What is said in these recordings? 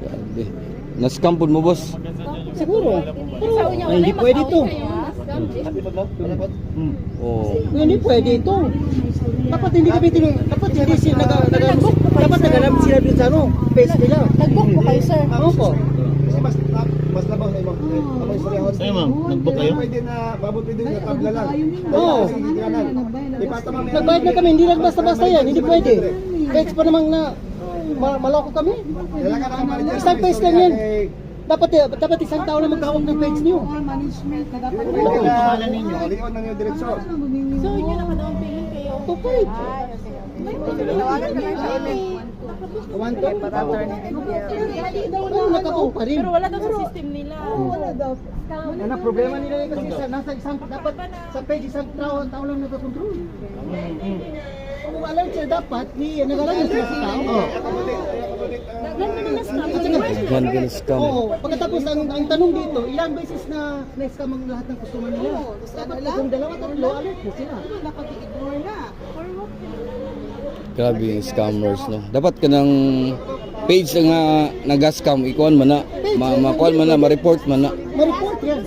Grabe. Na-scam po mo, boss? Siguro. Ay, hindi pwede ito. Oo. Hindi pwede ito. Dapat hindi kami dapat hindi sila dapat nagalam sila dun sa page nila. Nag-book po kayo, sir? Opo. Kasi mas labaw na imong istoryahon. Sa'yo, ma'am, nag-book kayo? Pwede na mabuti din na tabla lang. Oo. Nagbayad na kami, hindi lang basta-basta yan, hindi pwede. Page pa namang na maloko kami. Isang page lang yan. Dapat isang tao lang maghawak ng page niyo. Management na dapat. Pangalan ninyo, lion ng yung diretsyon. So, yun ang down payment kayo? Tupay. Tawagan niyo sa email. Kawan to? Nakapong pa rin. Pero wala daw sa system nila. Wala daw. Ano, problema nila yun kasi nasa isang, dapat sa page isang tao lang nagkakontrol. Kung alam siya dapat, nagalang niya sila sa tao. Ganda na scam. Oo, pagkatapos ang tanong dito, ilang beses na na-scam ang lahat ng customer nila. Dapat kung dalawa, tatlo, alert na sila. Nakapag-ignore na. Grabe yung scammers, no? Dapat ka ng page nga nag-scam, ikuan man na. Makuan man na, ma-report man na. Ma-report yan.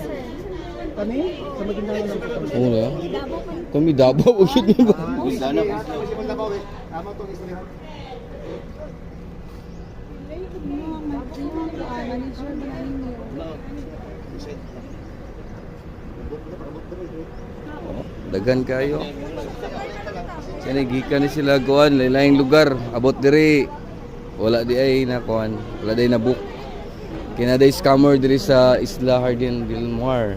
Kami, sa Maguindanao ng customer. Oo na. Kami Davao, ugit niyo ba? Dagan kayo. Kaya gikan ni sila kuan, lain-laing lugar, abot diri. Wala di ay na kuan, wala di na book. Kina day scammer diri sa Isla Hardin del Mar.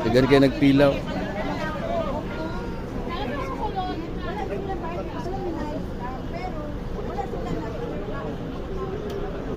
Dagan kayo nagpilaw.